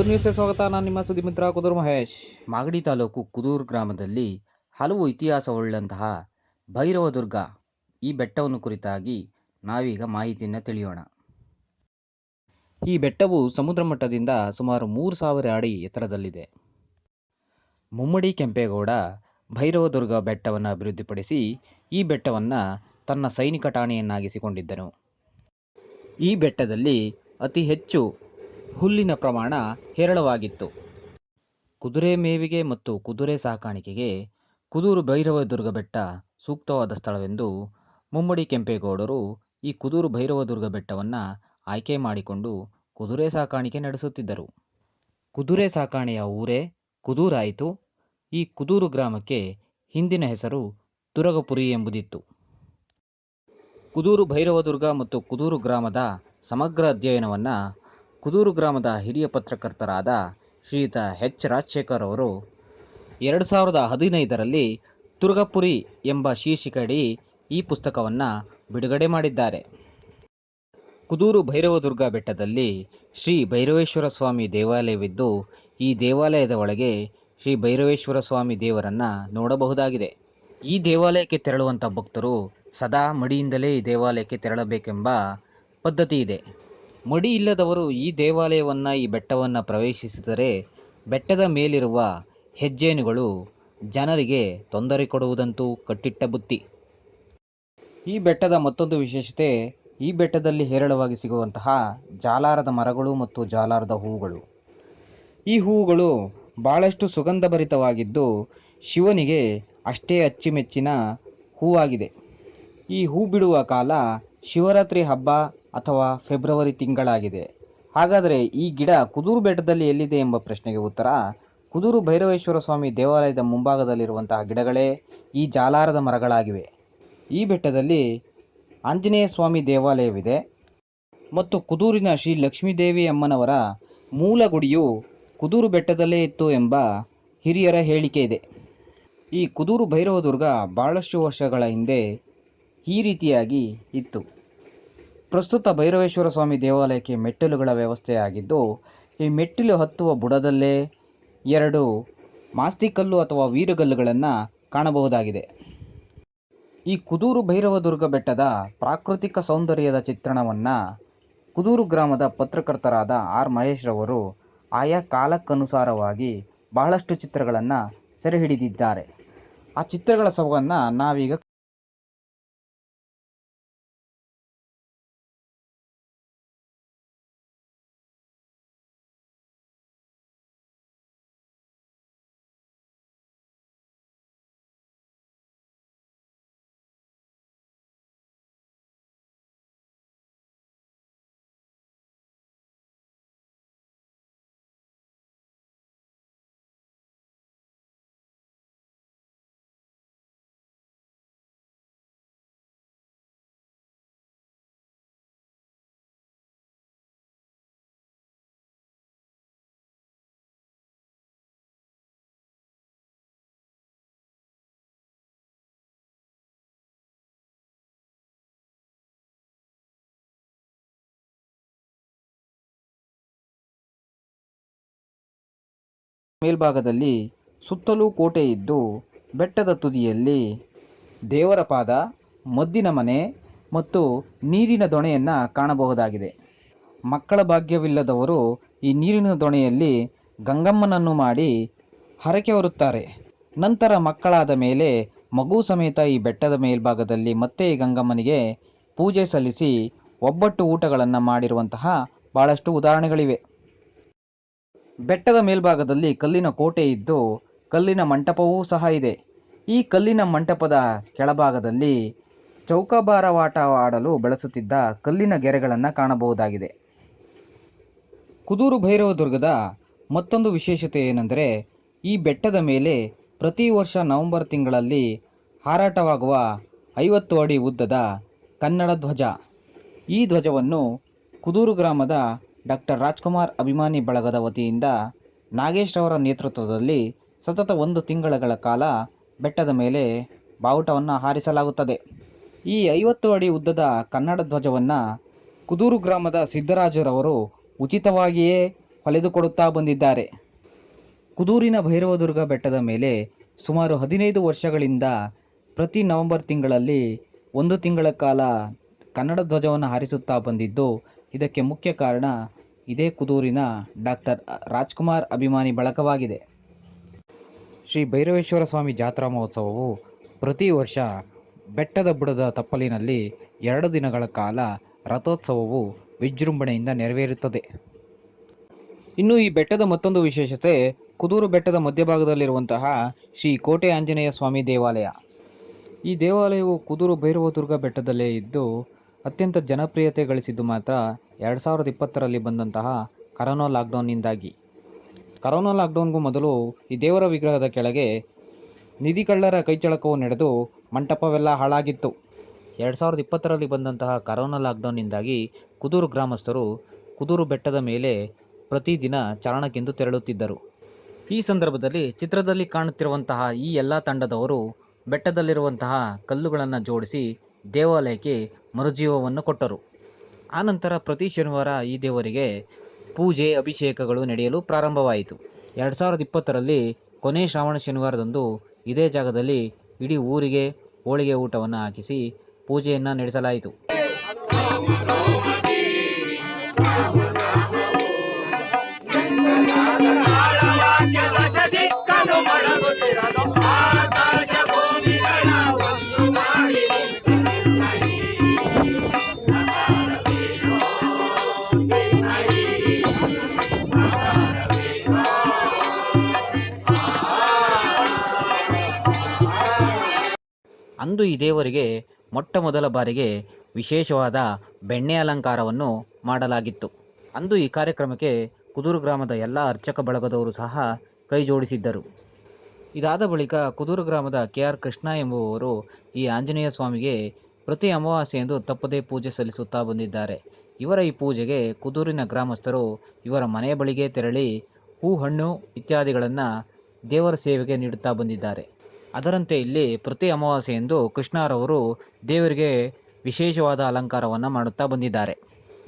ಕುದೂರು ನ್ಯೂಸ್ಗೆ ಸ್ವಾಗತ. ನಾನು ನಿಮ್ಮ ಸುದ್ದಿ ಮಿತ್ರ ಕುದೂರು ಮಹೇಶ್. ಮಾಗಡಿ ತಾಲೂಕು ಕುದೂರು ಗ್ರಾಮದಲ್ಲಿ ಹಲವು ಇತಿಹಾಸವುಳ್ಳಂತಹ ಭೈರವದುರ್ಗ ಈ ಬೆಟ್ಟವನ್ನು ಕುರಿತಾಗಿ ನಾವೀಗ ಮಾಹಿತಿಯನ್ನು ತಿಳಿಯೋಣ. ಈ ಬೆಟ್ಟವು ಸಮುದ್ರ ಮಟ್ಟದಿಂದ ಸುಮಾರು 3000 ಅಡಿ ಎತ್ತರದಲ್ಲಿದೆ. ಮುಮ್ಮಡಿ ಕೆಂಪೇಗೌಡ ಭೈರವದುರ್ಗ ಬೆಟ್ಟವನ್ನು ಅಭಿವೃದ್ಧಿಪಡಿಸಿ ಈ ಬೆಟ್ಟವನ್ನು ತನ್ನ ಸೈನಿಕ ಠಾಣೆಯನ್ನಾಗಿಸಿಕೊಂಡಿದ್ದನು. ಈ ಬೆಟ್ಟದಲ್ಲಿ ಅತಿ ಹೆಚ್ಚು ಹುಲ್ಲಿನ ಪ್ರಮಾಣ ಹೇರಳವಾಗಿತ್ತು. ಕುದುರೆ ಮೇವಿಗೆ ಮತ್ತು ಕುದುರೆ ಸಾಕಾಣಿಕೆಗೆ ಕುದೂರು ಭೈರವದುರ್ಗ ಬೆಟ್ಟ ಸೂಕ್ತವಾದ ಸ್ಥಳವೆಂದು ಮುಮ್ಮಡಿ ಕೆಂಪೇಗೌಡರು ಈ ಕುದೂರು ಭೈರವದುರ್ಗ ಬೆಟ್ಟವನ್ನು ಆಯ್ಕೆ ಮಾಡಿಕೊಂಡು ಕುದುರೆ ಸಾಕಾಣಿಕೆ ನಡೆಸುತ್ತಿದ್ದರು. ಕುದುರೆ ಸಾಕಾಣೆಯ ಊರೇ ಕುದೂರಾಯಿತು. ಈ ಕುದೂರು ಗ್ರಾಮಕ್ಕೆ ಹಿಂದಿನ ಹೆಸರು ತುರಗಪುರಿ ಎಂಬುದಿತ್ತು. ಕುದೂರು ಭೈರವದುರ್ಗ ಮತ್ತು ಕುದೂರು ಗ್ರಾಮದ ಸಮಗ್ರ ಅಧ್ಯಯನವನ್ನು ಕುದೂರು ಗ್ರಾಮದ ಹಿರಿಯ ಪತ್ರಕರ್ತರಾದ ಶ್ರೀಯುತ ಎಚ್ ರಾಜಶೇಖರ್ ಅವರು 2015ರಲ್ಲಿ ತುರಗಪುರಿ ಎಂಬ ಶೀರ್ಷಿಕೆಯಡಿ ಈ ಪುಸ್ತಕವನ್ನು ಬಿಡುಗಡೆ ಮಾಡಿದ್ದಾರೆ. ಕುದೂರು ಭೈರವದುರ್ಗ ಬೆಟ್ಟದಲ್ಲಿ ಶ್ರೀ ಭೈರವೇಶ್ವರ ಸ್ವಾಮಿ ದೇವಾಲಯವಿದ್ದು, ಈ ದೇವಾಲಯದ ಒಳಗೆ ಶ್ರೀ ಭೈರವೇಶ್ವರ ಸ್ವಾಮಿ ದೇವರನ್ನು ನೋಡಬಹುದಾಗಿದೆ. ಈ ದೇವಾಲಯಕ್ಕೆ ತೆರಳುವಂಥ ಭಕ್ತರು ಸದಾ ಮಡಿಯಿಂದಲೇ ಈ ದೇವಾಲಯಕ್ಕೆ ತೆರಳಬೇಕೆಂಬ ಪದ್ಧತಿ ಇದೆ. ಮಡಿ ಇಲ್ಲದವರು ಈ ದೇವಾಲಯವನ್ನು, ಈ ಬೆಟ್ಟವನ್ನು ಪ್ರವೇಶಿಸಿದರೆ ಬೆಟ್ಟದ ಮೇಲಿರುವ ಹೆಜ್ಜೇನುಗಳು ಜನರಿಗೆ ತೊಂದರೆ ಕೊಡುವುದಂತೂ ಕಟ್ಟಿಟ್ಟ ಬುತ್ತಿ. ಈ ಬೆಟ್ಟದ ಮತ್ತೊಂದು ವಿಶೇಷತೆ, ಈ ಬೆಟ್ಟದಲ್ಲಿ ಹೇರಳವಾಗಿ ಸಿಗುವಂತಹ ಜಾಲಾರದ ಮರಗಳು ಮತ್ತು ಜಾಲಾರದ ಹೂವುಗಳು. ಈ ಹೂವುಗಳು ಭಾಳಷ್ಟು ಸುಗಂಧಭರಿತವಾಗಿದ್ದು ಶಿವನಿಗೆ ಅಷ್ಟೇ ಅಚ್ಚುಮೆಚ್ಚಿನ ಹೂವಾಗಿದೆ. ಈ ಹೂ ಬಿಡುವ ಕಾಲ ಶಿವರಾತ್ರಿ ಹಬ್ಬ ಅಥವಾ ಫೆಬ್ರವರಿ ತಿಂಗಳಾಗಿದೆ. ಹಾಗಾದರೆ ಈ ಗಿಡ ಕುದೂರು ಬೆಟ್ಟದಲ್ಲಿ ಎಲ್ಲಿದೆ ಎಂಬ ಪ್ರಶ್ನೆಗೆ ಉತ್ತರ, ಕುದೂರು ಭೈರವೇಶ್ವರ ಸ್ವಾಮಿ ದೇವಾಲಯದ ಮುಂಭಾಗದಲ್ಲಿರುವಂತಹ ಗಿಡಗಳೇ ಈ ಜಾಲಾರದ ಮರಗಳಾಗಿವೆ. ಈ ಬೆಟ್ಟದಲ್ಲಿ ಆಂಜನೇಯ ಸ್ವಾಮಿ ದೇವಾಲಯವಿದೆ ಮತ್ತು ಕುದೂರಿನ ಶ್ರೀ ಲಕ್ಷ್ಮೀದೇವಿ ಅಮ್ಮನವರ ಮೂಲ ಗುಡಿಯು ಕುದೂರು ಬೆಟ್ಟದಲ್ಲೇ ಇತ್ತು ಎಂಬ ಹಿರಿಯರ ಹೇಳಿಕೆ ಇದೆ. ಈ ಕುದೂರು ಭೈರವದುರ್ಗ ಬಹಳಷ್ಟು ವರ್ಷಗಳ ಹಿಂದೆ ಈ ರೀತಿಯಾಗಿ ಇತ್ತು. ಪ್ರಸ್ತುತ ಭೈರವೇಶ್ವರ ಸ್ವಾಮಿ ದೇವಾಲಯಕ್ಕೆ ಮೆಟ್ಟಿಲುಗಳ ವ್ಯವಸ್ಥೆಯಾಗಿದ್ದು, ಈ ಮೆಟ್ಟಿಲು ಹತ್ತುವ ಬುಡದಲ್ಲೇ 2 ಮಾಸ್ತಿಕಲ್ಲು ಅಥವಾ ವೀರಗಲ್ಲುಗಳನ್ನು ಕಾಣಬಹುದಾಗಿದೆ. ಈ ಕುದೂರು ಭೈರವದುರ್ಗ ಬೆಟ್ಟದ ಪ್ರಾಕೃತಿಕ ಸೌಂದರ್ಯದ ಚಿತ್ರಣವನ್ನು ಕುದೂರು ಗ್ರಾಮದ ಪತ್ರಕರ್ತರಾದ ಆರ್ ಮಹೇಶ್ ರವರು ಆಯಾ ಕಾಲಕ್ಕನುಸಾರವಾಗಿ ಬಹಳಷ್ಟು ಚಿತ್ರಗಳನ್ನು ಸೆರೆ ಹಿಡಿದಿದ್ದಾರೆ. ಆ ಚಿತ್ರಗಳ ಸೊಬಗನ್ನು ನಾವೀಗ ಮೇಲ್ಭಾಗದಲ್ಲಿ ಸುತ್ತಲೂ ಕೋಟೆ ಇದ್ದು, ಬೆಟ್ಟದ ತುದಿಯಲ್ಲಿ ದೇವರ ಪಾದ, ಮದ್ದಿನ ಮನೆ ಮತ್ತು ನೀರಿನ ದೊಣೆಯನ್ನು ಕಾಣಬಹುದಾಗಿದೆ. ಮಕ್ಕಳ ಭಾಗ್ಯವಿಲ್ಲದವರು ಈ ನೀರಿನ ದೊಣೆಯಲ್ಲಿ ಗಂಗಮ್ಮನನ್ನು ಮಾಡಿ ಹರಕೆ ಹೊರುತ್ತಾರೆ. ನಂತರ ಮಕ್ಕಳಾದ ಮೇಲೆ ಮಗು ಸಮೇತ ಈ ಬೆಟ್ಟದ ಮೇಲ್ಭಾಗದಲ್ಲಿ ಮತ್ತೆ ಈ ಗಂಗಮ್ಮನಿಗೆ ಪೂಜೆ ಸಲ್ಲಿಸಿ ಒಬ್ಬಟ್ಟು ಊಟಗಳನ್ನು ಮಾಡಿರುವಂತಹ ಭಾಳಷ್ಟು ಉದಾಹರಣೆಗಳಿವೆ. ಬೆಟ್ಟದ ಮೇಲ್ಭಾಗದಲ್ಲಿ ಕಲ್ಲಿನ ಕೋಟೆ ಇದ್ದು, ಕಲ್ಲಿನ ಮಂಟಪವೂ ಸಹ ಇದೆ. ಈ ಕಲ್ಲಿನ ಮಂಟಪದ ಕೆಳಭಾಗದಲ್ಲಿ ಚೌಕಾಬಾರವಾಟ ಆಡಲು ಬಳಸುತ್ತಿದ್ದ ಕಲ್ಲಿನ ಗೆರೆಗಳನ್ನು ಕಾಣಬಹುದಾಗಿದೆ. ಕುದೂರು ಭೈರವದುರ್ಗದ ಮತ್ತೊಂದು ವಿಶೇಷತೆ ಏನೆಂದರೆ, ಈ ಬೆಟ್ಟದ ಮೇಲೆ ಪ್ರತಿ ವರ್ಷ ನವೆಂಬರ್ ತಿಂಗಳಲ್ಲಿ ಹಾರಾಟವಾಗುವ 50 ಅಡಿ ಉದ್ದದ ಕನ್ನಡ ಧ್ವಜ. ಈ ಧ್ವಜವನ್ನು ಕುದೂರು ಗ್ರಾಮದ ಡಾಕ್ಟರ್ ರಾಜ್ಕುಮಾರ್ ಅಭಿಮಾನಿ ಬಳಗದ ವತಿಯಿಂದ ನಾಗೇಶ್ ರವರ ನೇತೃತ್ವದಲ್ಲಿ ಸತತ 1 ತಿಂಗಳ ಕಾಲ ಬೆಟ್ಟದ ಮೇಲೆ ಬಾವುಟವನ್ನು ಹಾರಿಸಲಾಗುತ್ತದೆ. ಈ 50 ಅಡಿ ಉದ್ದದ ಕನ್ನಡ ಧ್ವಜವನ್ನು ಕುದೂರು ಗ್ರಾಮದ ಸಿದ್ದರಾಜರವರು ಉಚಿತವಾಗಿಯೇ ಹೊಲೆದುಕೊಡುತ್ತಾ ಬಂದಿದ್ದಾರೆ. ಕುದೂರಿನ ಭೈರವದುರ್ಗ ಬೆಟ್ಟದ ಮೇಲೆ ಸುಮಾರು 15 ವರ್ಷಗಳಿಂದ ಪ್ರತಿ ನವೆಂಬರ್ ತಿಂಗಳಲ್ಲಿ 1 ತಿಂಗಳ ಕಾಲ ಕನ್ನಡ ಧ್ವಜವನ್ನು ಹಾರಿಸುತ್ತಾ ಬಂದಿದ್ದು, ಇದಕ್ಕೆ ಮುಖ್ಯ ಕಾರಣ ಇದೇ ಕುದೂರಿನ ಡಾಕ್ಟರ್ ರಾಜ್ಕುಮಾರ್ ಅಭಿಮಾನಿ ಬಳಗವಾಗಿದೆ. ಶ್ರೀ ಭೈರವೇಶ್ವರ ಸ್ವಾಮಿ ಜಾತ್ರಾ ಮಹೋತ್ಸವವು ಪ್ರತಿ ವರ್ಷ ಬೆಟ್ಟದ ಬುಡದ ತಪ್ಪಲಿನಲ್ಲಿ 2 ದಿನಗಳ ಕಾಲ ರಥೋತ್ಸವವು ವಿಜೃಂಭಣೆಯಿಂದ ನೆರವೇರುತ್ತದೆ. ಇನ್ನು ಈ ಬೆಟ್ಟದ ಮತ್ತೊಂದು ವಿಶೇಷತೆ ಕುದೂರು ಬೆಟ್ಟದ ಮಧ್ಯಭಾಗದಲ್ಲಿರುವಂತಹ ಶ್ರೀ ಕೋಟೆ ಆಂಜನೇಯ ಸ್ವಾಮಿ ದೇವಾಲಯ. ಈ ದೇವಾಲಯವು ಕುದೂರು ಭೈರವದುರ್ಗ ಬೆಟ್ಟದಲ್ಲೇ ಇದ್ದು ಅತ್ಯಂತ ಜನಪ್ರಿಯತೆ ಗಳಿಸಿದ್ದು ಮಾತ್ರ 2020ರಲ್ಲಿ ಬಂದಂತಹ ಕರೋನಾ ಲಾಕ್ಡೌನ್ನಿಂದಾಗಿ. ಕರೋನಾ ಲಾಕ್ಡೌನ್ಗೂ ಮೊದಲು ಈ ದೇವರ ವಿಗ್ರಹದ ಕೆಳಗೆ ನಿಧಿ ಕಳ್ಳರ ಕೈಚಳಕವು ನಡೆದು ಮಂಟಪವೆಲ್ಲ ಹಾಳಾಗಿತ್ತು. 2020ರಲ್ಲಿ ಬಂದಂತಹ ಕರೋನಾ ಲಾಕ್ಡೌನ್ನಿಂದಾಗಿ ಕುದೂರು ಗ್ರಾಮಸ್ಥರು ಕುದೂರು ಬೆಟ್ಟದ ಮೇಲೆ ಪ್ರತಿದಿನ ಚಾರಣಕ್ಕೆಂದು ತೆರಳುತ್ತಿದ್ದರು. ಈ ಸಂದರ್ಭದಲ್ಲಿ ಚಿತ್ರದಲ್ಲಿ ಕಾಣುತ್ತಿರುವಂತಹ ಈ ಎಲ್ಲ ತಂಡದವರು ಬೆಟ್ಟದಲ್ಲಿರುವಂತಹ ಕಲ್ಲುಗಳನ್ನು ಜೋಡಿಸಿ ದೇವಾಲಯಕ್ಕೆ ಮರುಜೀವವನ್ನು ಕೊಟ್ಟರು. ಆನಂತರ ಪ್ರತಿ ಶನಿವಾರ ಈ ದೇವರಿಗೆ ಪೂಜೆ ಅಭಿಷೇಕಗಳು ನಡೆಯಲು ಪ್ರಾರಂಭವಾಯಿತು. 2020ರಲ್ಲಿ ಕೊನೆ ಶ್ರಾವಣ ಶನಿವಾರದಂದು ಇದೇ ಜಾಗದಲ್ಲಿ ಇಡೀ ಊರಿಗೆ ಹೋಳಿಗೆ ಊಟವನ್ನು ಹಾಕಿಸಿ ಪೂಜೆಯನ್ನು ನಡೆಸಲಾಯಿತು. ಅಂದು ಈ ದೇವರಿಗೆ ಮೊಟ್ಟ ಮೊದಲ ಬಾರಿಗೆ ವಿಶೇಷವಾದ ಬೆಣ್ಣೆ ಅಲಂಕಾರವನ್ನು ಮಾಡಲಾಗಿತ್ತು. ಅಂದು ಈ ಕಾರ್ಯಕ್ರಮಕ್ಕೆ ಕುದೂರು ಗ್ರಾಮದ ಎಲ್ಲ ಅರ್ಚಕ ಬಳಗದವರು ಸಹ ಕೈ ಜೋಡಿಸಿದ್ದರು. ಇದಾದ ಬಳಿಕ ಕುದೂರು ಗ್ರಾಮದ KR ಕೃಷ್ಣ ಎಂಬುವವರು ಈ ಆಂಜನೇಯ ಸ್ವಾಮಿಗೆ ಪ್ರತಿ ಅಮಾವಾಸ್ಯೆಯಂದು ತಪ್ಪದೇ ಪೂಜೆ ಸಲ್ಲಿಸುತ್ತಾ ಬಂದಿದ್ದಾರೆ. ಇವರ ಈ ಪೂಜೆಗೆ ಕುದೂರಿನ ಗ್ರಾಮಸ್ಥರು ಇವರ ಮನೆಯ ಬಳಿಗೆ ತೆರಳಿ ಹೂ ಹಣ್ಣು ಇತ್ಯಾದಿಗಳನ್ನು ದೇವರ ಸೇವೆಗೆ ನೀಡುತ್ತಾ ಬಂದಿದ್ದಾರೆ. ಅದರಂತೆ ಇಲ್ಲಿ ಪ್ರತಿ ಅಮಾವಾಸ್ಯೆಯಂದು ಕೃಷ್ಣರವರು ದೇವರಿಗೆ ವಿಶೇಷವಾದ ಅಲಂಕಾರವನ್ನು ಮಾಡುತ್ತಾ ಬಂದಿದ್ದಾರೆ.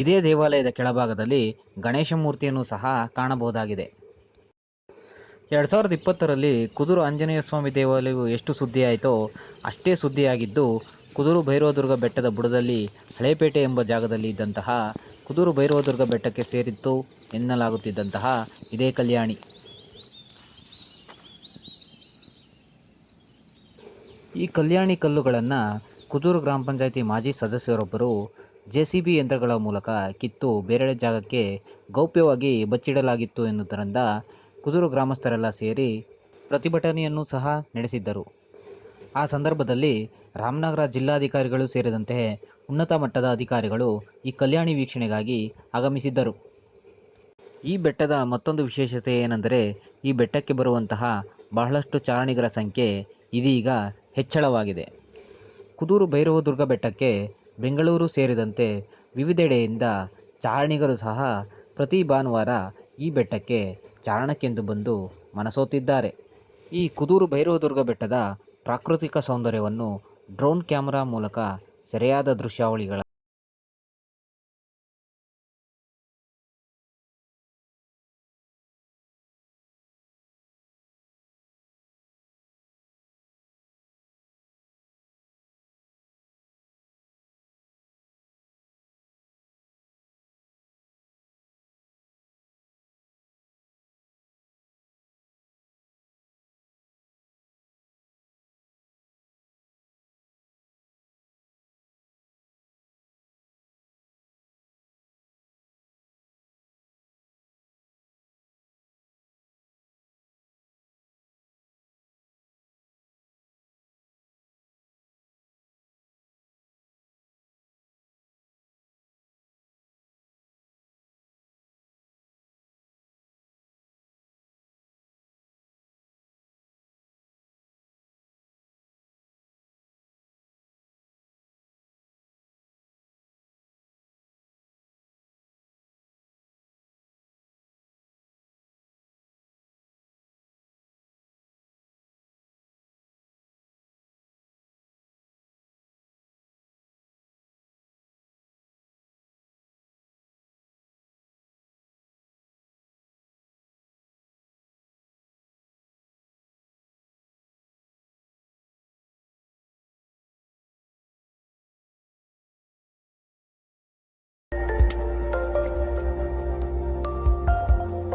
ಇದೇ ದೇವಾಲಯದ ಕೆಳಭಾಗದಲ್ಲಿ ಗಣೇಶ ಮೂರ್ತಿಯನ್ನು ಸಹ ಕಾಣಬಹುದಾಗಿದೆ. 2020ರಲ್ಲಿ ಕುದೂರು ಆಂಜನೇಯ ಸ್ವಾಮಿ ದೇವಾಲಯವು ಎಷ್ಟು ಸುದ್ದಿಯಾಯಿತೋ ಅಷ್ಟೇ ಸುದ್ದಿಯಾಗಿದ್ದು ಕುದೂರು ಭೈರವದುರ್ಗ ಬೆಟ್ಟದ ಬುಡದಲ್ಲಿ ಹಳೇಪೇಟೆ ಎಂಬ ಜಾಗದಲ್ಲಿ ಇದ್ದಂತಹ ಕುದೂರು ಭೈರವದುರ್ಗ ಬೆಟ್ಟಕ್ಕೆ ಸೇರಿತ್ತು ಎನ್ನಲಾಗುತ್ತಿದ್ದಂತಹ ಇದೇ ಕಲ್ಯಾಣಿ. ಈ ಕಲ್ಯಾಣಿ ಕಲ್ಲುಗಳನ್ನು ಕುದೂರು ಗ್ರಾಮ ಪಂಚಾಯಿತಿ ಮಾಜಿ ಸದಸ್ಯರೊಬ್ಬರು JCB ಯಂತ್ರಗಳ ಮೂಲಕ ಕಿತ್ತು ಬೇರೆಡೆ ಜಾಗಕ್ಕೆ ಗೌಪ್ಯವಾಗಿ ಬಚ್ಚಿಡಲಾಗಿತ್ತು ಎನ್ನುವುದರಿಂದ ಕುದೂರು ಗ್ರಾಮಸ್ಥರೆಲ್ಲ ಸೇರಿ ಪ್ರತಿಭಟನೆಯನ್ನು ಸಹ ನಡೆಸಿದ್ದರು. ಆ ಸಂದರ್ಭದಲ್ಲಿ ರಾಮನಗರ ಜಿಲ್ಲಾಧಿಕಾರಿಗಳು ಸೇರಿದಂತೆ ಉನ್ನತ ಮಟ್ಟದ ಅಧಿಕಾರಿಗಳು ಈ ಕಲ್ಯಾಣಿ ವೀಕ್ಷಣೆಗಾಗಿ ಆಗಮಿಸಿದ್ದರು. ಈ ಬೆಟ್ಟದ ಮತ್ತೊಂದು ವಿಶೇಷತೆ ಏನೆಂದರೆ ಈ ಬೆಟ್ಟಕ್ಕೆ ಬರುವಂತಹ ಬಹಳಷ್ಟು ಚಾರಣಿಗರ ಸಂಖ್ಯೆ ಇದೀಗ ಹೆಚ್ಚಳವಾಗಿದೆ. ಕುದೂರು ಭೈರವದುರ್ಗ ಬೆಟ್ಟಕ್ಕೆ ಬೆಂಗಳೂರು ಸೇರಿದಂತೆ ವಿವಿಧೆಡೆಯಿಂದ ಚಾರಣಿಗರು ಸಹ ಪ್ರತಿ ಭಾನುವಾರ ಈ ಬೆಟ್ಟಕ್ಕೆ ಚಾರಣಕ್ಕೆಂದು ಬಂದು ಮನಸೋತಿದ್ದಾರೆ. ಈ ಕುದೂರು ಭೈರವದುರ್ಗ ಬೆಟ್ಟದ ಪ್ರಾಕೃತಿಕ ಸೌಂದರ್ಯವನ್ನು ಡ್ರೋನ್ ಕ್ಯಾಮೆರಾ ಮೂಲಕ ಸೆರೆಯಾದ ದೃಶ್ಯಾವಳಿಗಳ